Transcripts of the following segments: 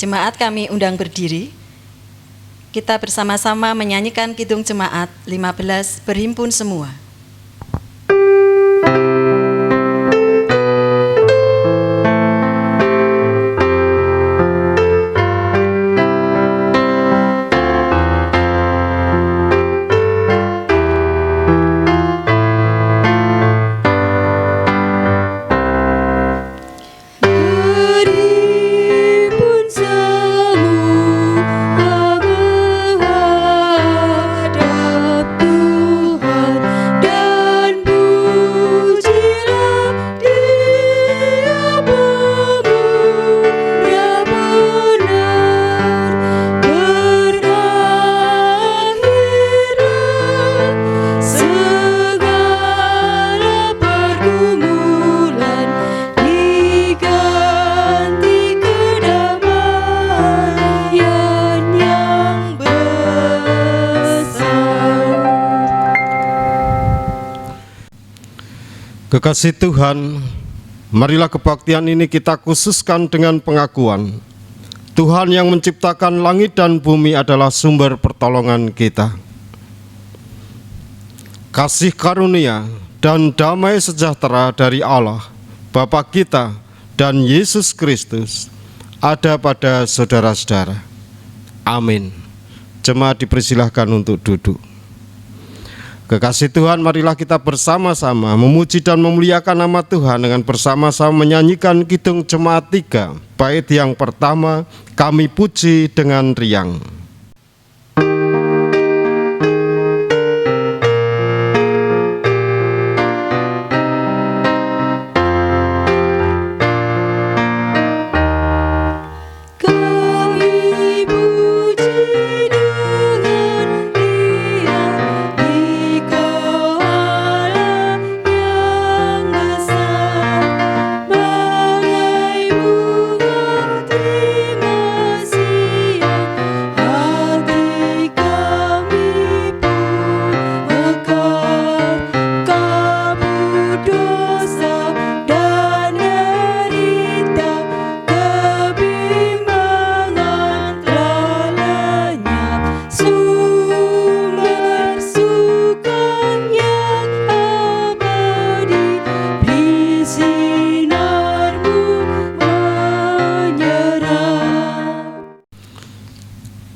Jemaat kami undang berdiri. Kita bersama-sama menyanyikan Kidung Jemaat 15 Berhimpun Semua. Kekasih Tuhan, marilah kebaktian ini kita khususkan dengan pengakuan Tuhan yang menciptakan langit dan bumi adalah sumber pertolongan kita. Kasih karunia dan damai sejahtera dari Allah, Bapa kita dan Yesus Kristus ada pada saudara-saudara. Amin. Jemaat dipersilahkan untuk duduk. Kekasih Tuhan, marilah kita bersama-sama memuji dan memuliakan nama Tuhan dengan bersama-sama menyanyikan Kidung Jemaat 3, bait yang pertama, Kami Puji dengan Riang.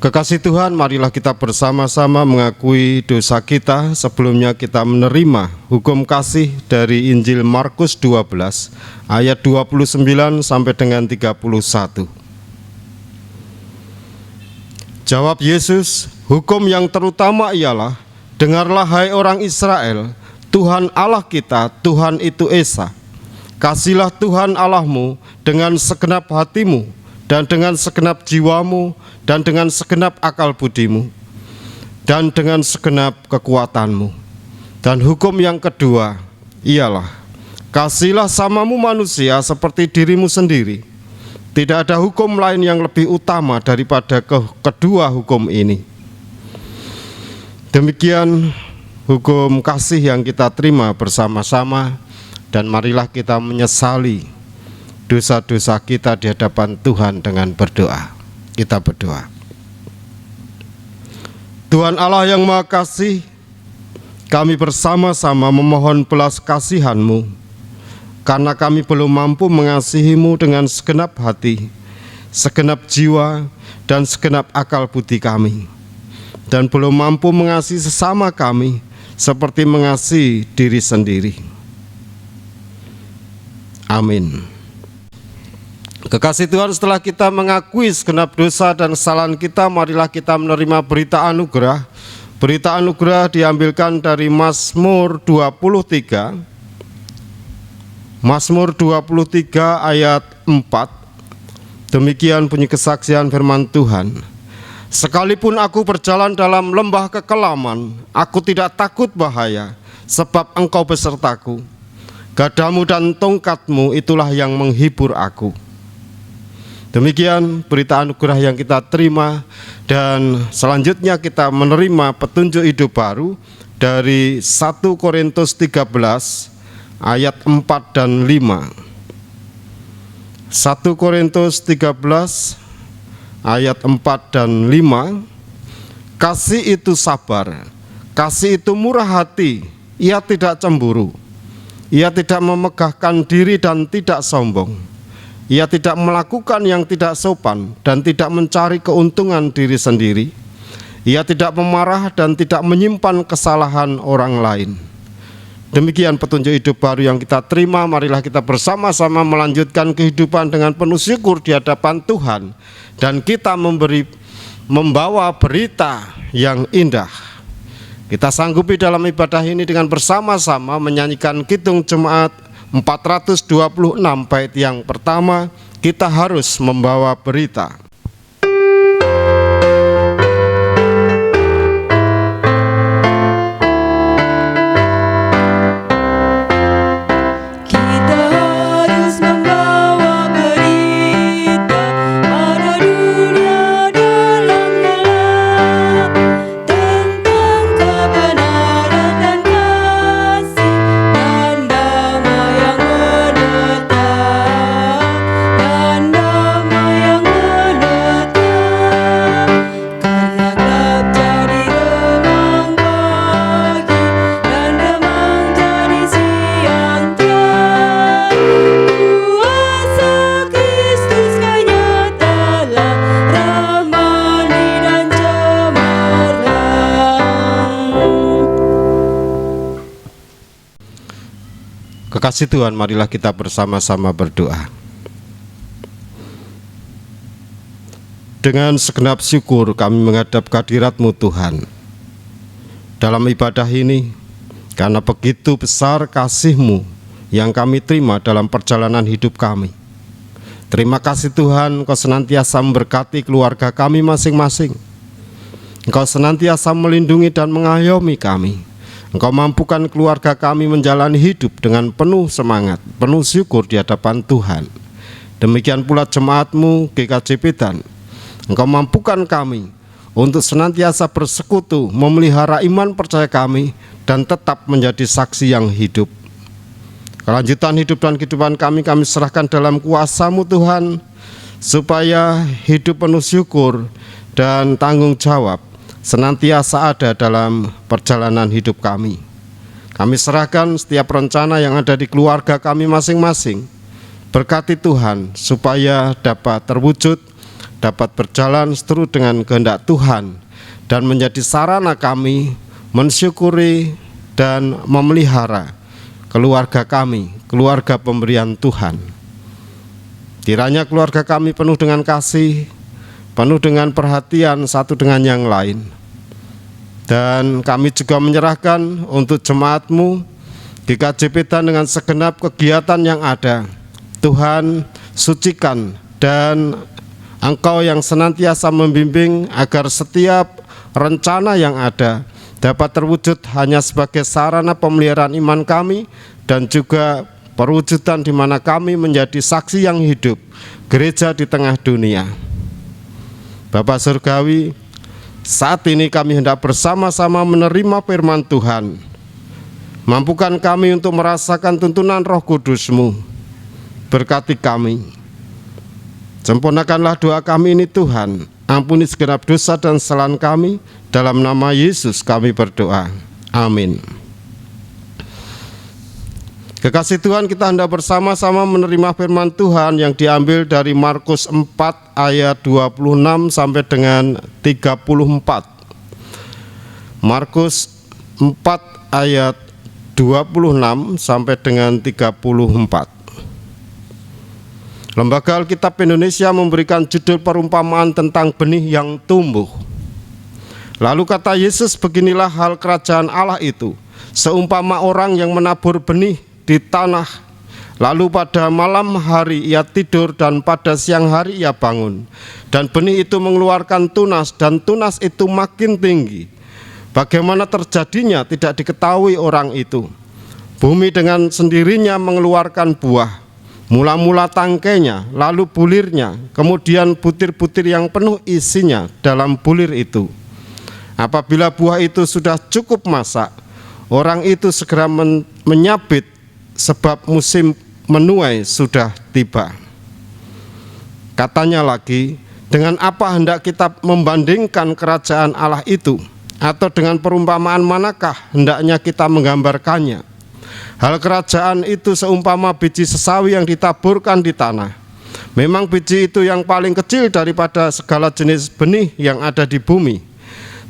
Kekasih Tuhan, marilah kita bersama-sama mengakui dosa kita. Sebelumnya kita menerima hukum kasih dari Injil Markus 12 ayat 29 sampai dengan 31. Jawab Yesus, hukum yang terutama ialah, dengarlah hai orang Israel, Tuhan Allah kita, Tuhan itu Esa. Kasihlah Tuhan Allahmu dengan segenap hatimu, dan dengan segenap jiwamu, dan dengan segenap akal budimu, dan dengan segenap kekuatanmu. Dan hukum yang kedua ialah, kasihlah samamu manusia seperti dirimu sendiri. Tidak ada hukum lain yang lebih utama daripada kedua hukum ini. Demikian hukum kasih yang kita terima bersama-sama, dan marilah kita menyesali dosa-dosa kita di hadapan Tuhan dengan berdoa. Kita berdoa. Tuhan Allah yang Maha Kasih, kami bersama-sama memohon belas kasihan-Mu, karena kami belum mampu mengasihi-Mu dengan segenap hati, segenap jiwa, dan segenap akal budi kami, dan belum mampu mengasihi sesama kami seperti mengasihi diri sendiri. Amin. Kekasih Tuhan, setelah kita mengakui segenap dosa dan kesalahan kita, marilah kita menerima berita anugerah. Berita anugerah diambilkan dari Mazmur 23. Mazmur 23 ayat 4. Demikian bunyi kesaksian firman Tuhan. Sekalipun aku berjalan dalam lembah kekelaman, aku tidak takut bahaya, sebab Engkau besertaku. Gadamu dan tongkatmu itulah yang menghibur aku. Demikian berita anugerah yang kita terima, dan selanjutnya kita menerima petunjuk hidup baru dari 1 Korintus 13 ayat 4 dan 5. 1 Korintus 13 ayat 4 dan 5, kasih itu sabar, kasih itu murah hati, ia tidak cemburu, ia tidak memegahkan diri dan tidak sombong, ia tidak melakukan yang tidak sopan dan tidak mencari keuntungan diri sendiri, ia tidak memarah dan tidak menyimpan kesalahan orang lain. Demikian petunjuk hidup baru yang kita terima. Marilah kita bersama-sama melanjutkan kehidupan dengan penuh syukur di hadapan Tuhan, dan kita membawa berita yang indah. Kita sanggupi dalam ibadah ini dengan bersama-sama menyanyikan Kidung Jemaat 426 bait yang pertama, kita harus membawa berita. Kekasih Tuhan, marilah kita bersama-sama berdoa. Dengan segenap syukur kami menghadap kehadirat-Mu Tuhan dalam ibadah ini, karena begitu besar kasih-Mu yang kami terima dalam perjalanan hidup kami. Terima kasih Tuhan, Engkau senantiasa memberkati keluarga kami masing-masing. Engkau senantiasa melindungi dan mengayomi kami. Engkau mampukan keluarga kami menjalani hidup dengan penuh semangat, penuh syukur di hadapan Tuhan. Demikian pula jemaat-Mu GKJ Pedan. Engkau mampukan kami untuk senantiasa bersekutu, memelihara iman percaya kami, dan tetap menjadi saksi yang hidup. Kelanjutan hidup dan kehidupan kami serahkan dalam kuasa-Mu Tuhan, supaya hidup penuh syukur dan tanggung jawab senantiasa ada dalam perjalanan hidup kami. Kami serahkan setiap rencana yang ada di keluarga kami masing-masing. Berkati Tuhan supaya dapat terwujud, dapat berjalan seturut dengan kehendak Tuhan, dan menjadi sarana kami mensyukuri dan memelihara keluarga kami, keluarga pemberian Tuhan. Kiranya keluarga kami penuh dengan kasih, penuh dengan perhatian satu dengan yang lain. Dan kami juga menyerahkan untuk jemaat-Mu GKJ Pedan dengan segenap kegiatan yang ada. Tuhan, sucikan, dan Engkau yang senantiasa membimbing agar setiap rencana yang ada dapat terwujud hanya sebagai sarana pemeliharaan iman kami, dan juga perwujudan di mana kami menjadi saksi yang hidup, gereja di tengah dunia. Bapa Surgawi, saat ini kami hendak bersama-sama menerima firman Tuhan. Mampukan kami untuk merasakan tuntunan Roh Kudus-Mu. Berkati kami. Sempurnakanlah doa kami ini Tuhan. Ampuni segenap dosa dan kesalahan kami. Dalam nama Yesus kami berdoa. Amin. Kekasih Tuhan, kita hendak bersama-sama menerima firman Tuhan yang diambil dari Markus 4 ayat 26 sampai dengan 34. Markus 4 ayat 26 sampai dengan 34. Lembaga Alkitab Indonesia memberikan judul perumpamaan tentang benih yang tumbuh. Lalu kata Yesus, beginilah hal kerajaan Allah itu, seumpama orang yang menabur benih di tanah, lalu pada malam hari ia tidur dan pada siang hari ia bangun, dan benih itu mengeluarkan tunas, dan tunas itu makin tinggi. Bagaimana terjadinya tidak diketahui orang itu. Bumi dengan sendirinya mengeluarkan buah, mula-mula tangkainya, lalu bulirnya, kemudian butir-butir yang penuh isinya dalam bulir itu. Apabila buah itu sudah cukup masak, orang itu segera menyabit, sebab musim menuai sudah tiba. Katanya lagi, Dengan apa hendak kita membandingkan kerajaan Allah itu? Atau dengan perumpamaan manakah hendaknya kita menggambarkannya? Hal kerajaan itu seumpama biji sesawi yang ditaburkan di tanah. Memang biji itu yang paling kecil daripada segala jenis benih yang ada di bumi.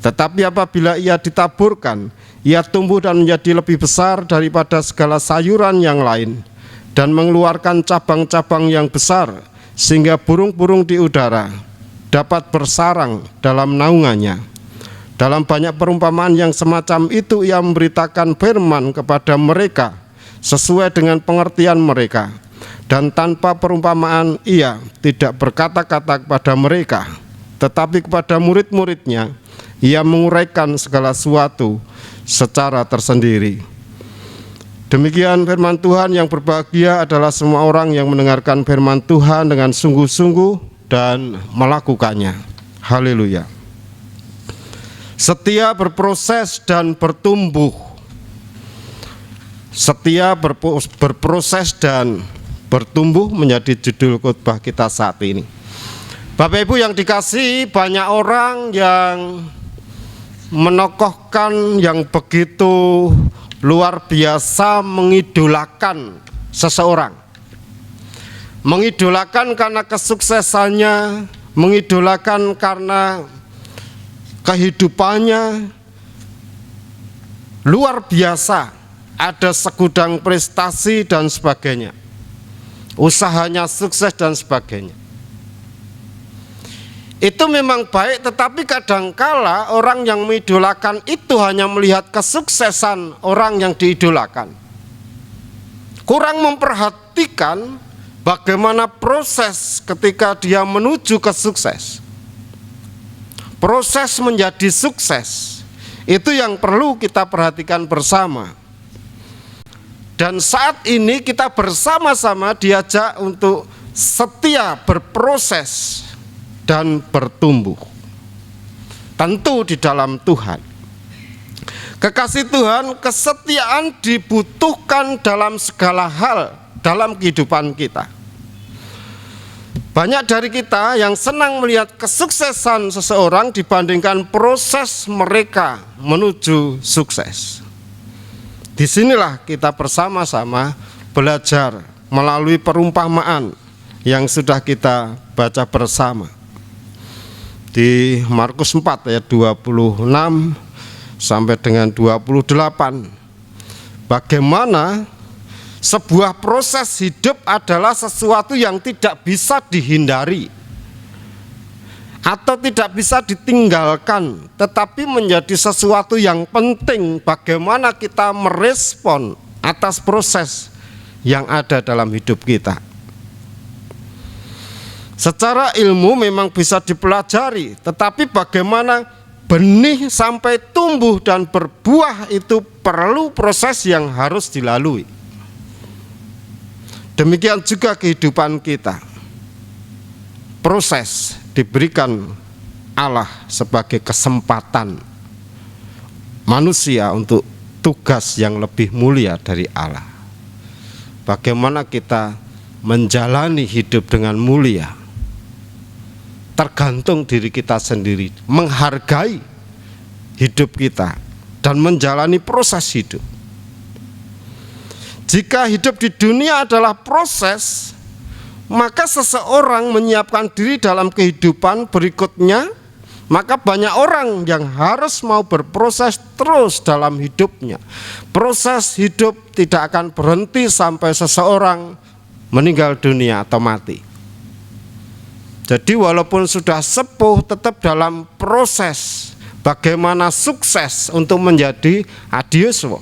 Tetapi apabila ia ditaburkan, ia tumbuh dan menjadi lebih besar daripada segala sayuran yang lain, dan mengeluarkan cabang-cabang yang besar, sehingga burung-burung di udara dapat bersarang dalam naungannya. Dalam banyak perumpamaan yang semacam itu ia memberitakan firman kepada mereka sesuai dengan pengertian mereka, dan tanpa perumpamaan ia tidak berkata-kata kepada mereka, tetapi kepada murid-muridnya ia menguraikan segala sesuatu secara tersendiri. Demikian firman Tuhan. Yang berbahagia adalah semua orang yang mendengarkan firman Tuhan dengan sungguh-sungguh dan melakukannya. Haleluya. Setia berproses dan bertumbuh. Setia berproses dan bertumbuh menjadi judul khotbah kita saat ini. Bapak Ibu yang dikasihi, banyak orang yang menokohkan, yang begitu luar biasa mengidolakan seseorang. Mengidolakan karena kesuksesannya, mengidolakan karena kehidupannya luar biasa, ada segudang prestasi dan sebagainya, usahanya sukses dan sebagainya. Itu memang baik, tetapi kadangkala orang yang mengidolakan itu hanya melihat kesuksesan orang yang diidolakan, kurang memperhatikan bagaimana proses ketika dia menuju ke sukses. Proses menjadi sukses itu yang perlu kita perhatikan bersama. Dan saat ini kita bersama-sama diajak untuk setia berproses dan bertumbuh, tentu di dalam Tuhan. Kekasih Tuhan, kesetiaan dibutuhkan dalam segala hal dalam kehidupan kita. Banyak dari kita yang senang melihat kesuksesan seseorang dibandingkan proses mereka menuju sukses. Disinilah kita bersama-sama belajar melalui perumpamaan yang sudah kita baca bersama di Markus 4 ayat 26 sampai dengan 28. Bagaimana sebuah proses hidup adalah sesuatu yang tidak bisa dihindari atau tidak bisa ditinggalkan, tetapi menjadi sesuatu yang penting bagaimana kita merespon atas proses yang ada dalam hidup kita. Secara ilmu memang bisa dipelajari, tetapi bagaimana benih sampai tumbuh dan berbuah itu perlu proses yang harus dilalui. Demikian juga kehidupan kita. Proses diberikan Allah sebagai kesempatan manusia untuk tugas yang lebih mulia dari Allah. Bagaimana kita menjalani hidup dengan mulia tergantung diri kita sendiri, menghargai hidup kita dan menjalani proses hidup. Jika hidup di dunia adalah proses, maka seseorang menyiapkan diri dalam kehidupan berikutnya, maka banyak orang yang harus mau berproses terus dalam hidupnya. Proses hidup tidak akan berhenti sampai seseorang meninggal dunia atau mati. Jadi walaupun sudah sepuh, tetap dalam proses bagaimana sukses untuk menjadi adioswa.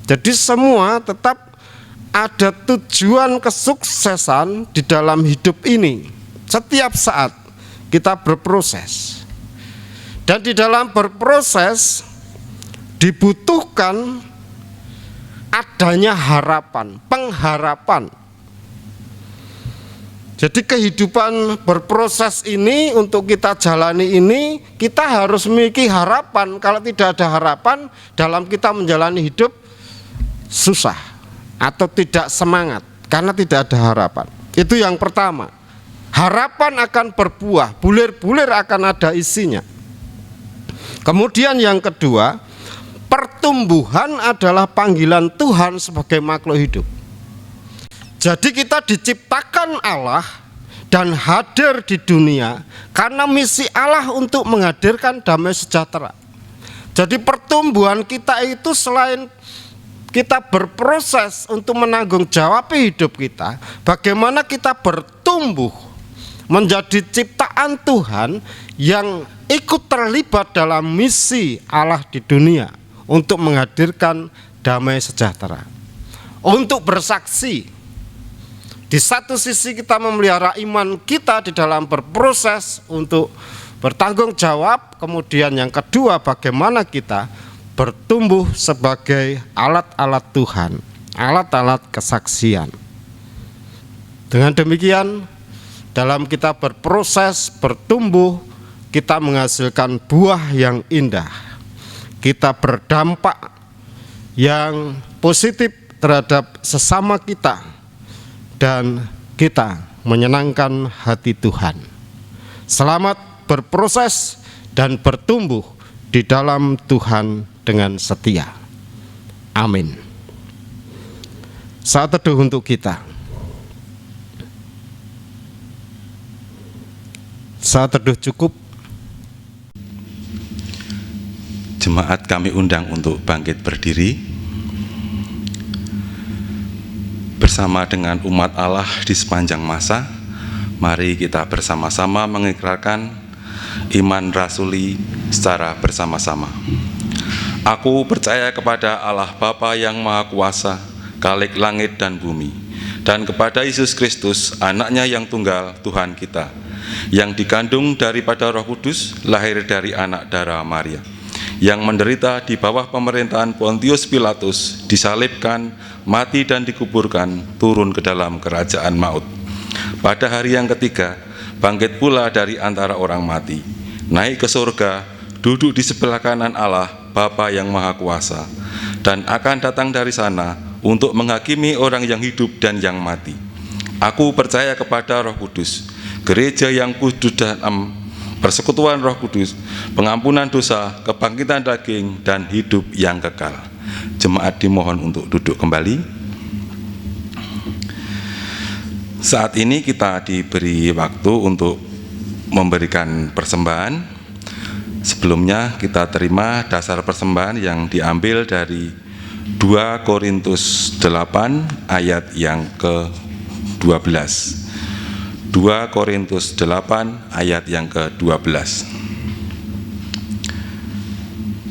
Jadi semua tetap ada tujuan kesuksesan di dalam hidup ini. Setiap saat kita berproses. Dan di dalam berproses dibutuhkan adanya harapan, pengharapan. Jadi kehidupan berproses ini untuk kita jalani ini, kita harus memiliki harapan. Kalau tidak ada harapan dalam kita menjalani hidup, susah atau tidak semangat karena tidak ada harapan. Itu yang pertama, harapan akan berbuah, bulir-bulir akan ada isinya. Kemudian yang kedua, pertumbuhan adalah panggilan Tuhan sebagai makhluk hidup. Jadi kita diciptakan Allah dan hadir di dunia karena misi Allah untuk menghadirkan damai sejahtera. Jadi pertumbuhan kita itu selain kita berproses untuk menanggung jawab hidup kita, bagaimana kita bertumbuh menjadi ciptaan Tuhan yang ikut terlibat dalam misi Allah di dunia untuk menghadirkan damai sejahtera, untuk bersaksi. Di satu sisi kita memelihara iman kita di dalam berproses untuk bertanggung jawab, kemudian yang kedua bagaimana kita bertumbuh sebagai alat-alat Tuhan, alat-alat kesaksian. Dengan demikian, dalam kita berproses bertumbuh, kita menghasilkan buah yang indah. Kita berdampak yang positif terhadap sesama kita, dan kita menyenangkan hati Tuhan. Selamat berproses dan bertumbuh di dalam Tuhan dengan setia. Amin. Saat teduh untuk kita. Saat teduh cukup. Jemaat kami undang untuk bangkit berdiri bersama dengan umat Allah di sepanjang masa. Mari kita bersama-sama mengikrarkan iman rasuli secara bersama-sama. Aku percaya kepada Allah Bapa yang Maha Kuasa, Khalik langit dan bumi, dan kepada Yesus Kristus, anaknya yang tunggal, Tuhan kita, yang dikandung daripada Roh Kudus, lahir dari anak darah Maria, yang menderita di bawah pemerintahan Pontius Pilatus, disalibkan, mati dan dikuburkan, turun ke dalam kerajaan maut. Pada hari yang ketiga, bangkit pula dari antara orang mati, naik ke surga, duduk di sebelah kanan Allah, Bapa yang Maha Kuasa, dan akan datang dari sana untuk menghakimi orang yang hidup dan yang mati. Aku percaya kepada Roh Kudus, gereja yang kudus dan persekutuan Roh Kudus, pengampunan dosa, kebangkitan daging, dan hidup yang kekal. Jemaat dimohon untuk duduk kembali. Saat ini kita diberi waktu untuk memberikan persembahan. Sebelumnya kita terima dasar persembahan yang diambil dari 2 Korintus 8 ayat yang ke-12. 2 Korintus 8 ayat yang ke-12.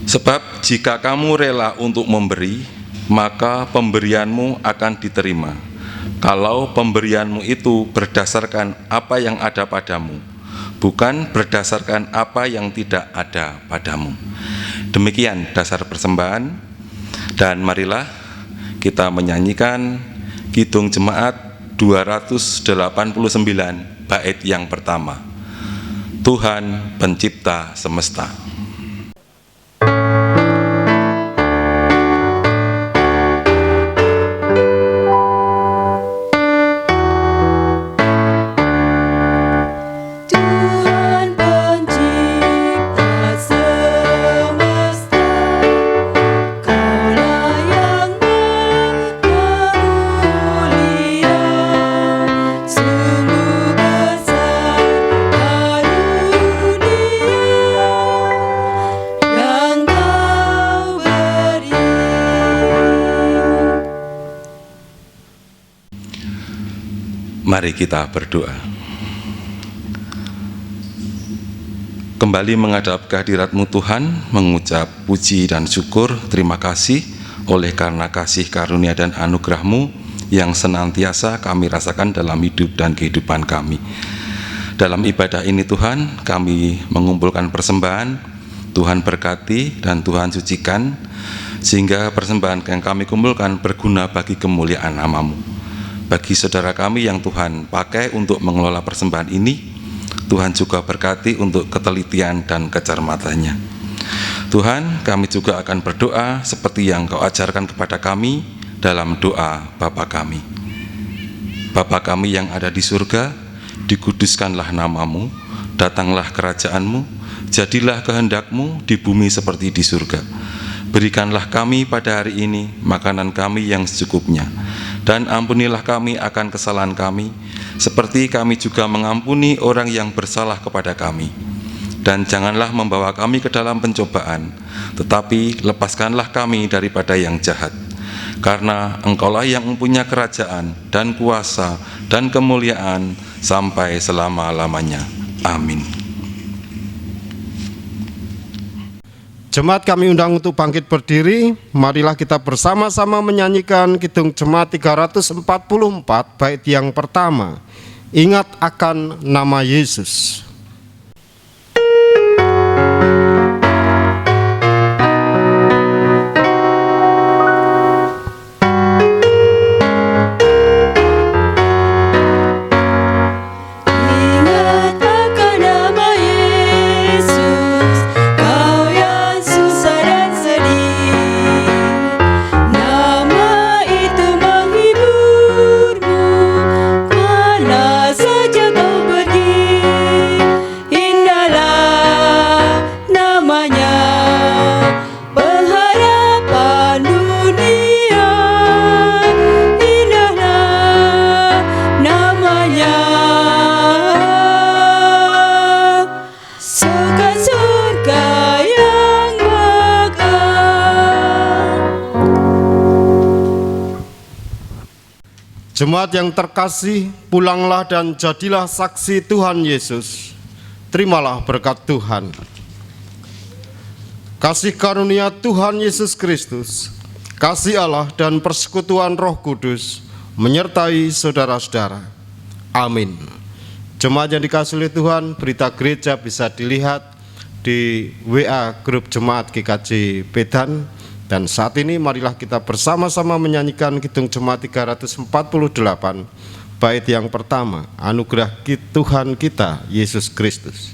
Sebab jika kamu rela untuk memberi, maka pemberianmu akan diterima. Kalau pemberianmu itu berdasarkan apa yang ada padamu, bukan berdasarkan apa yang tidak ada padamu. Demikian dasar persembahan, dan marilah kita menyanyikan Kidung Jemaat 289 bait yang pertama. Tuhan pencipta semesta. Mari kita berdoa. Kembali menghadap kehadirat-Mu Tuhan, mengucap puji dan syukur, terima kasih oleh karena kasih karunia dan anugerah-Mu yang senantiasa kami rasakan dalam hidup dan kehidupan kami. Dalam ibadah ini Tuhan, kami mengumpulkan persembahan, Tuhan berkati dan Tuhan sucikan, sehingga persembahan yang kami kumpulkan berguna bagi kemuliaan nama-Mu. Bagi saudara kami yang Tuhan pakai untuk mengelola persembahan ini, Tuhan juga berkati untuk ketelitian dan kecermatannya. Tuhan, kami juga akan berdoa seperti yang Kau ajarkan kepada kami dalam doa Bapa kami. Bapa kami yang ada di surga, dikuduskanlah namamu, datanglah kerajaanmu, jadilah kehendakmu di bumi seperti di surga. Berikanlah kami pada hari ini makanan kami yang secukupnya, dan ampunilah kami akan kesalahan kami, seperti kami juga mengampuni orang yang bersalah kepada kami. Dan janganlah membawa kami ke dalam pencobaan, tetapi lepaskanlah kami daripada yang jahat. Karena Engkaulah yang mempunyai kerajaan dan kuasa dan kemuliaan sampai selama-lamanya. Amin. Jemaat kami undang untuk bangkit berdiri. Marilah kita bersama-sama menyanyikan Kidung Jemaat 344 bait yang pertama. Ingat akan nama Yesus. Jemaat yang terkasih, pulanglah dan jadilah saksi Tuhan Yesus. Terimalah berkat Tuhan. Kasih karunia Tuhan Yesus Kristus, kasih Allah dan persekutuan Roh Kudus menyertai saudara-saudara. Amin. Jemaat yang dikasihi oleh Tuhan, berita gereja bisa dilihat di WA grup Jemaat GKJ Pedan. Dan saat ini marilah kita bersama-sama menyanyikan Kidung Jemaat 348 bait yang pertama, Anugerah Tuhan kita Yesus Kristus.